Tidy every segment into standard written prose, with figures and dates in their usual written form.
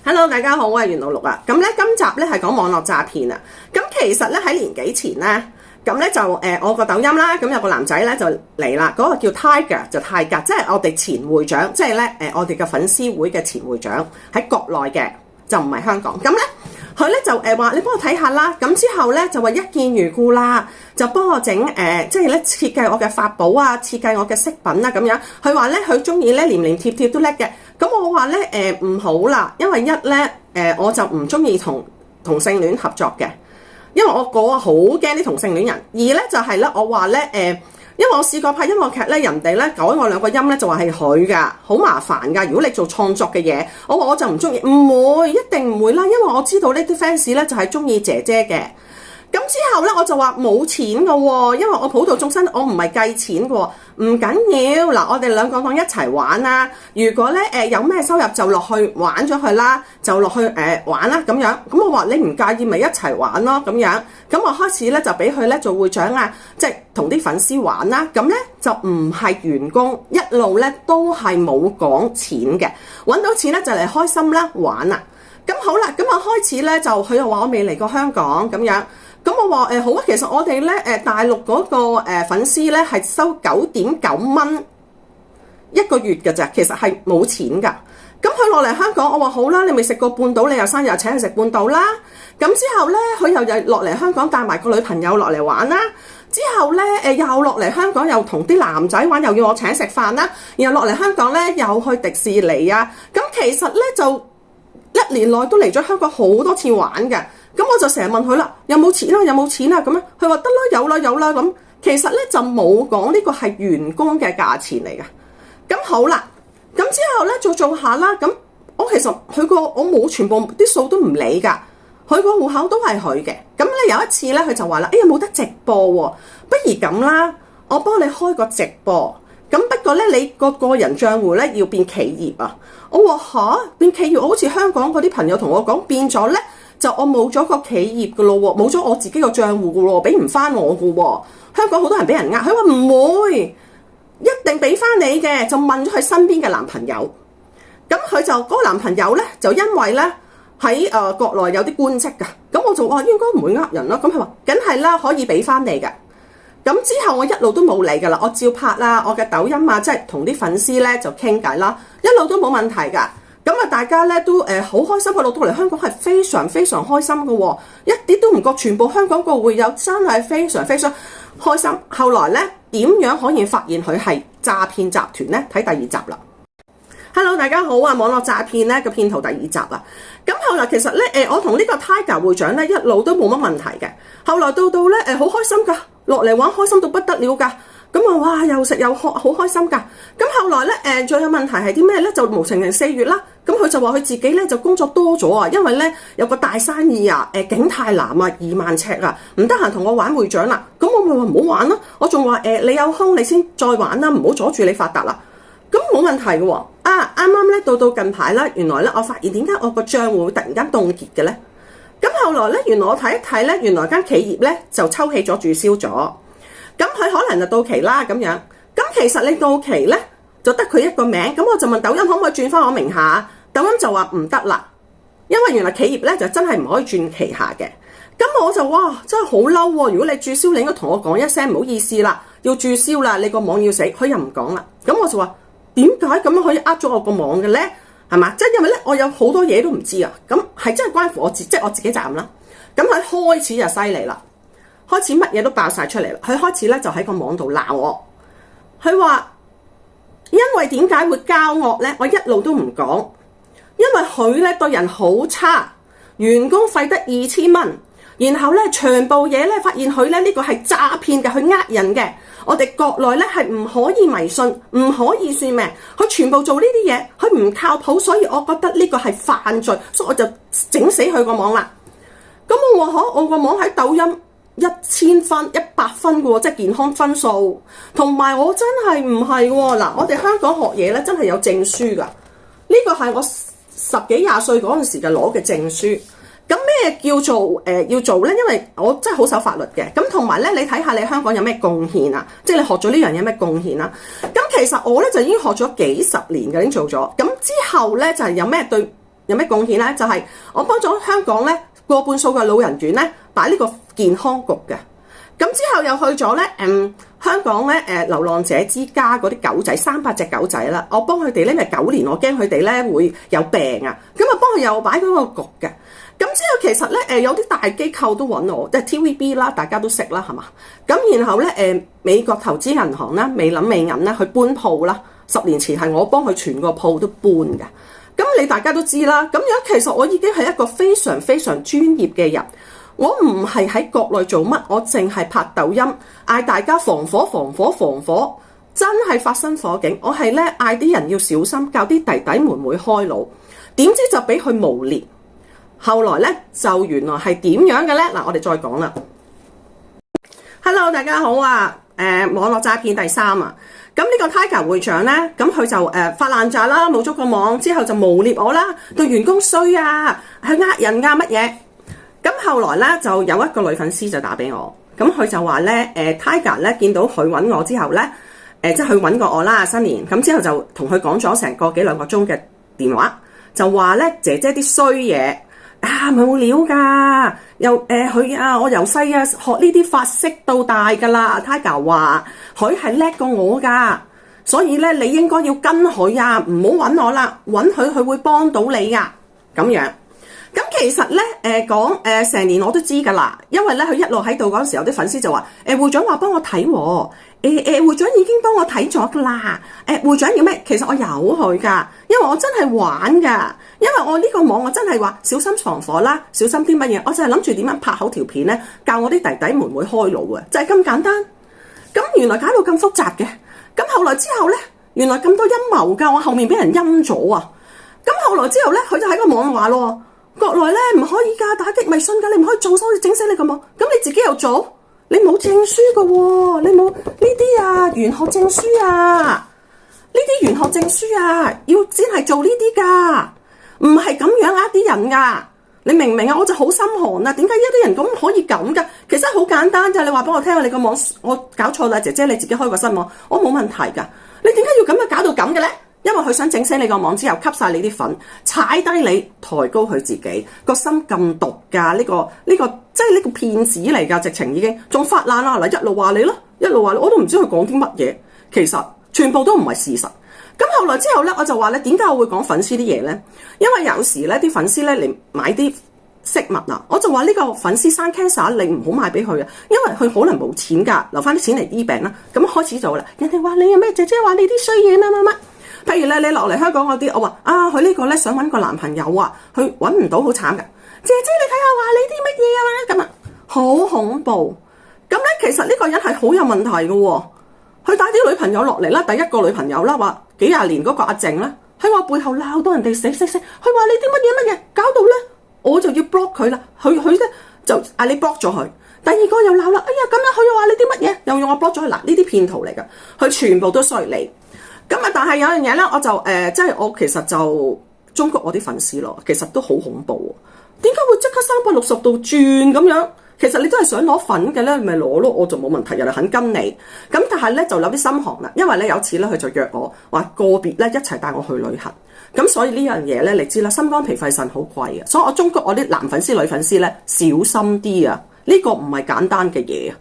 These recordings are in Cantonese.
Hello， 大家好，我係袁露露啊。咁咧，今集咧係講網絡詐騙啊。咁其實咧喺年幾前咧，咁咧就我個抖音啦，咁有個男仔咧就嚟啦，嗰個叫 Tiger 就泰格，即係我哋前會長，即係咧我哋嘅粉絲會嘅前會長喺國內嘅，就唔係香港。咁咧佢咧就話你幫我睇下啦。咁之後咧就話一見如故啦，就幫我整即係咧設計我嘅法寶啊，設計我嘅飾品啊咁樣。佢話咧佢中意咧黏黏貼貼都叻嘅。咁我話咧唔好啦，因為一咧我就唔中意同性戀合作嘅，因為我好驚啲同性戀人。二咧就係咧我話咧因為我試過拍音樂劇咧，人哋咧改我兩個音咧就話係佢噶，好麻煩噶。如果你做創作嘅嘢，我就唔中意，唔會，一定唔會啦，因為我知道呢啲 fans 咧就係中意姐姐嘅。咁之後咧我就話冇錢噶喎，因為我普度眾生，我唔係計錢噶喎，唔緊要嗱，我哋兩個當一齊玩啦。如果咧有咩收入就落去玩咗佢啦，就落去玩啦咁樣。咁我話你唔介意咪一齊玩咯咁樣。咁我開始咧就俾佢咧做會長啊，即係同啲粉絲玩啦。咁咧就唔係員工，一路咧都係冇講錢嘅，揾到錢咧就嚟開心啦玩啦。咁好啦，咁我開始咧就佢又話我未嚟過香港咁樣。咁我話好啊，其實我哋咧大陸嗰個粉絲咧係收9.9蚊一個月㗎咋，其實係冇錢㗎。咁佢落嚟香港，我話好啦，你未食過半島，你又生日請佢食半島啦。咁之後咧，佢又落嚟香港帶埋個女朋友落嚟玩啦。之後咧又落嚟香港又同啲男仔玩，又要我請食飯啦。然後落嚟香港咧又去迪士尼啊。咁其實咧就1年內都嚟咗香港好多次玩嘅。咁我就成日問佢啦，有冇錢啊？有冇錢啊？咁樣佢話得啦，有啦，有啦咁。其實咧就冇講呢個係員工嘅價錢嚟嘅。咁好啦，咁之後咧做下啦。咁我其實我冇全部啲數都唔理㗎，佢個戶口都係佢嘅。咁咧有一次咧，佢就話啦，哎呀冇得直播喎，不如咁啦，我幫你開個直播。咁不過咧，你個人帳戶咧要變企業啊。我話吓，變企業，我好似香港嗰啲朋友同我講變咗咧。就我冇咗個企業噶咯喎，冇咗我自己個賬戶噶咯喎，俾唔翻我噶喎。香港好多人俾人呃，佢話唔會，一定俾翻你嘅。就問咗佢身邊嘅男朋友，咁佢就嗰個男朋友咧，就因為咧喺國內有啲官職噶，咁我就話應該唔會呃人啦。咁佢話梗係啦，可以俾翻你嘅。咁之後我一路都冇理噶啦，我照拍啦，我嘅抖音啊，即係同啲粉絲咧就傾偈啦，一路都冇問題噶。咁啊，大家咧都好開心，佢落到嚟香港係非常非常開心嘅喎，一啲都唔覺全部香港個會友真係非常非常開心。後來咧點樣可以發現佢係詐騙集團咧？睇第二集啦。Hello， 大家好啊！網絡詐騙咧個騙徒第二集啦。咁後來其實咧我同呢個 Tiger 會長咧一路都冇乜問題嘅。後來到咧好開心㗎，落嚟玩開心到不得了㗎。咁啊，哇！又食又喝，好開心㗎。咁後來咧，最有問題係啲咩咧？就無情人4月啦。咁佢就話佢自己咧就工作多咗啊，因為咧有個大生意啊，景泰南啊，2萬尺啊，唔得閒同我玩會長啦。咁我咪話唔好玩咯。我仲話你有空你先再玩啦，唔好阻住你發達啦。咁冇問題嘅喎。啱啱咧到近排啦，原來咧我發現點解我個帳戶會突然間凍結嘅咧？咁後來咧，原來我睇一睇咧，原來間企業咧就抽起咗註銷咗。咁佢可能就到期啦咁樣，咁其實你到期咧就得佢一個名，咁我就問抖音可唔可以轉翻我名下？抖音就話唔得啦，因為原來企業咧就真係唔可以轉旗下嘅。咁我就哇真係好嬲喎！如果你註銷，你應該同我講一聲唔好意思啦，要註銷啦，你個網要死。佢又唔講啦，咁我就話點解咁樣可以呃咗我個網嘅咧？係嘛？即係因為咧我有好多嘢都唔知啊，咁係真係關乎我即係我自己責任啦。咁佢開始就犀利啦。開始乜嘢都爆晒出嚟啦！佢開始咧就喺個網度鬧我，佢話因為點解會交惡咧？我一路都唔講，因為佢咧對人好差，員工費得2000蚊，然後咧全部嘢咧發現佢咧呢個係詐騙嘅，佢呃人嘅。我哋國內咧係唔可以迷信，唔可以算命，佢全部做呢啲嘢，佢唔靠譜，所以我覺得呢個係犯罪，所以我就整死佢個網啦。咁我話我個網喺抖音1000分、100分嘅喎，即係健康分數。同埋我真係唔係喎，嗱，我哋香港學嘢咧真係有證書㗎。呢個係我10幾20歲嗰陣時就攞嘅證書。咁咩叫做要做咧？因為我真係好守法律嘅。咁同埋咧，你睇下你香港有咩貢獻啊？即係你學咗呢樣嘢有咩貢獻啊？咁其實我咧就已經學咗幾十年嘅，已經做咗。咁之後咧就係有咩對有咩貢獻咧？就係我幫咗香港咧過半數嘅老人院咧擺呢個健康局嘅。咁之後又去咗咧香港咧流浪者之家嗰啲狗仔300隻狗仔啦，我幫佢哋咧，因為9年我驚佢哋咧會有病啊，咁啊幫佢又擺嗰個局嘅。咁之後其實咧有啲大機構都揾我，即係 TVB 啦，大家都識啦，係嘛？咁然後咧美國投資銀行啦，未諗未銀啦，去搬鋪啦。10年前係我幫佢全個鋪都搬嘅。咁你大家都知啦。咁樣其實我已經係一個非常非常專業嘅人。我唔係喺國內做乜，我淨係拍抖音嗌大家防火防火防火，真係發生火警，我係咧嗌啲人要小心，教啲弟弟妹妹開腦，點知就俾佢誣衊。後來咧就原來係點樣嘅咧？嗱，我哋再講啦。Hello， 大家好啊！網絡詐騙第3啊！咁呢個 Tiger 會長咧，咁佢就發爛渣啦，冇咗個網之後就誣衊我啦，對員工衰啊，去呃人啊乜嘢？咁後來咧就有一個女粉絲就打俾我，咁佢就話咧Tiger 咧見到佢揾我之後咧，即係佢揾過我啦新年，咁之後就同佢講咗成個幾兩個鐘嘅電話，就話咧姐姐啲衰嘢啊冇料㗎，又佢我由細啊學呢啲法式到大㗎啦 ，Tiger 話佢係叻過我㗎，所以咧你應該要跟佢啊，唔好揾我啦，揾佢佢會幫到你㗎，咁樣。咁其實咧講成年我都知㗎啦，因為咧佢一路喺度嗰陣時候，有啲粉絲就話會長話幫我睇喎，會長已經幫我睇咗㗎啦，會長要咩？其實我有佢㗎，因為我真係玩㗎，因為我呢個網我真係話小心防火啦，小心啲乜嘢，我就係諗住點樣拍好條片咧，教我啲弟弟妹妹開腦啊，就係咁簡單。咁原來搞到咁複雜嘅，咁後來之後咧，原來咁多陰謀㗎，我後面俾人陰咗啊！咁後來之後咧，佢就喺個網話咯。國內咧唔可以㗎，打擊迷信㗎，你唔可以做，所以整死你個網。咁你自己又做，你冇證書㗎喎，你冇呢啲啊玄學證書啊，呢啲玄學證書啊，要先係做呢啲㗎，唔係咁樣呃啲人㗎。你明唔明啊？我就好心寒啊！點解有啲人咁可以咁㗎？其實好簡單咋，你話俾我聽啊！你個網我搞錯啦，姐姐你自己開個新網，我冇問題㗎。你點解要咁樣搞到咁嘅咧？因為佢想整死你個網之後吸晒你啲粉，踩低你，抬高佢自己，個心咁毒㗎，呢個即係呢個騙子嚟㗎，直情已經仲發爛啦！嗱，一路話你咯，一路話你，我都唔知佢講啲乜嘢，其實全部都唔係事實。咁後來之後咧，我就話咧，點解我會講粉絲啲嘢咧？因為有時咧啲粉絲咧嚟買啲飾物啊，我就話呢個粉絲生 cancer，你唔好賣俾佢啊，因為佢可能冇錢㗎，留翻啲錢嚟醫病啦。咁開始做啦，人哋話你有咩姐姐話你啲衰嘢乜乜乜。譬如咧，你落嚟香港嗰啲，我話啊，佢呢個咧想揾個男朋友啊，佢揾唔到，好慘㗎。姐姐你睇下話你啲乜嘢啊咁啊，好恐怖。咁咧其實呢個人係好有問題嘅喎，佢帶啲女朋友落嚟啦，第一個女朋友啦，話幾廿年嗰個阿靜咧，喺我背後鬧到人哋死，佢話你啲乜嘢，搞到咧我就要 block 佢啦，佢咧就嗌你 block 咗佢。第二個又鬧啦，哎呀咁樣佢又話你啲乜嘢，又用我 block 咗佢。嗱，呢啲騙徒嚟㗎，佢全部都衰你。咁啊！但係有樣嘢咧，我就即係我其實就中國我啲粉絲咯，其實都好恐怖喎。點解會即刻360度轉咁樣？其實你都係想攞粉嘅咧，咪攞咯，我就冇問題，人哋肯跟你。咁但係咧就有啲心寒啦，因為咧有次咧佢就約我話個別咧一齊帶我去旅行。咁所以呢樣嘢咧，你知啦，心肝脾肺腎好貴啊，所以我中國我啲男粉絲女粉絲咧小心啲啊，呢個唔係簡單嘅嘢啊。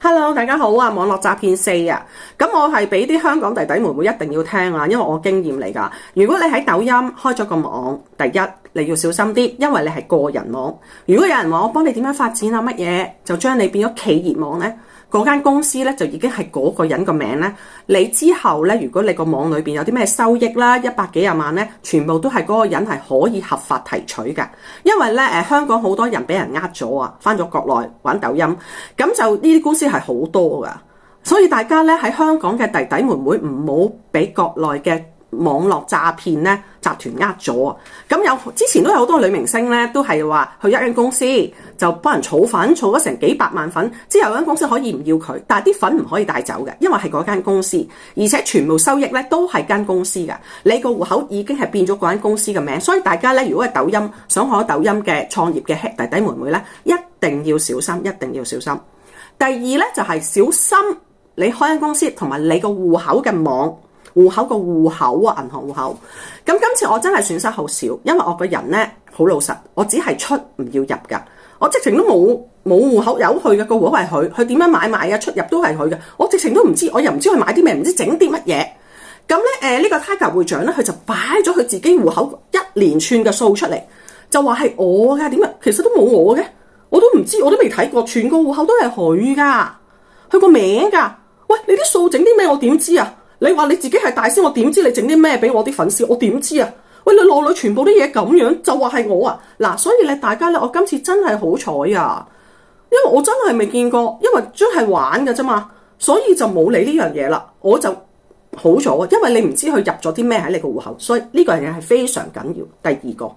Hello， 大家好啊！網絡詐騙4啊，咁我係俾啲香港弟弟妹妹一定要聽啊，因為我經驗嚟㗎。如果你喺抖音開咗個網，第一你要小心啲，因為你係個人網。如果有人話我幫你點樣發展啊乜嘢，就將你變咗企業網咧。嗰間公司咧就已經係嗰個人個名咧，你之後咧，如果你個網裏邊有啲咩收益啦，100幾廿萬咧，全部都係嗰個人係可以合法提取嘅。因為咧香港好多人俾人呃咗啊，返咗國內玩抖音，咁就呢啲公司係好多噶，所以大家咧喺香港嘅弟弟妹妹唔好俾國內嘅網絡詐騙咧集團呃咗啊！咁之前都有好多女明星咧，都係話去一間公司就幫人儲粉，儲咗成幾百萬粉，之後間公司可以唔要佢，但係啲粉唔可以帶走嘅，因為係嗰間公司，而且全部收益咧都係間公司㗎。你個戶口已經係變咗嗰間公司嘅名，所以大家咧如果係抖音想學抖音嘅創業嘅弟弟妹妹咧，一定要小心，一定要小心。第二咧就係小心你開間公司同埋你個戶口嘅網戶口個戶口啊，銀行戶口。咁今次我真係損失好少，因為我個人咧好老實，我只係出唔要入㗎，我直情都冇戶口有佢嘅，個戶口係佢點樣買賣啊出入都係佢嘅，我直情都唔知，我又唔知佢買啲咩，唔知整啲乜嘢。咁咧呢個 Tiger 會長咧，佢就擺咗佢自己戶口一連串嘅數出嚟，就話係我㗎，點樣其實都冇我嘅，我都唔知，我都未睇過，全個戶口都係佢㗎，佢個名㗎。喂，你啲數整啲咩？我點知啊？你話你自己係大師，我點知你整啲咩俾我啲粉絲？我點知啊？喂，你內裏全部啲嘢咁樣，就話係我啊！嗱，所以咧，大家咧，我今次真係好彩啊，因為我真係未見過，因為真係玩㗎啫嘛，所以就冇理呢樣嘢啦，我就好咗啊，因為你唔知佢入咗啲咩喺你個戶口，所以呢個嘢係非常緊要。第二個，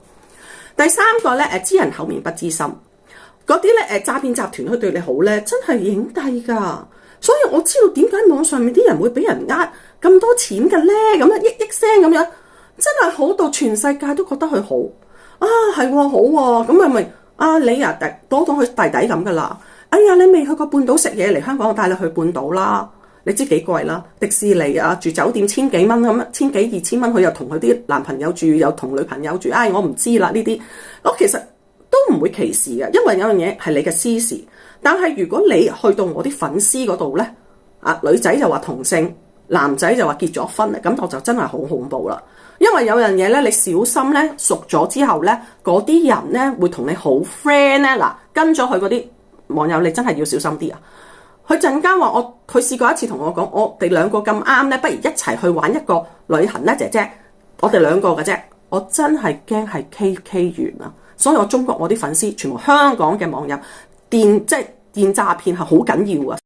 第三個咧，知人口面不知心，嗰啲咧詐騙集團佢對你好咧，真係影帝㗎。所以我知道點解網上面啲人會俾人呃咁多錢嘅咧，咁樣億聲咁樣，真係好到全世界都覺得佢好啊，係喎好喎，咁係咪啊你啊當佢弟弟咁噶啦？哎呀，你未去過半島食嘢嚟香港，我帶你去半島啦，你知幾貴啦？迪士尼啊，住酒店千幾蚊咁，千幾2000蚊，佢又同佢啲男朋友住，又同女朋友住，唉，我唔知啦呢啲，我其實都唔會歧視嘅，因為有樣嘢係你嘅私事。但係如果你去到我啲粉絲嗰度咧，女仔就話同性，男仔就話結咗婚咧，咁我就真係好恐怖啦。因為有樣嘢咧，你小心咧，熟咗之後咧，嗰啲人咧會同你好 friend 咧，嗱，跟咗佢嗰啲網友，你真係要小心啲啊！佢陣間話佢試過一次同我講，我哋兩個咁啱咧，不如一齊去玩一個旅行咧，姐姐，我哋兩個嘅啫，我真係驚係 KK 完啊！所以我中國我啲粉絲全部香港嘅網友電詐騙係好緊要啊！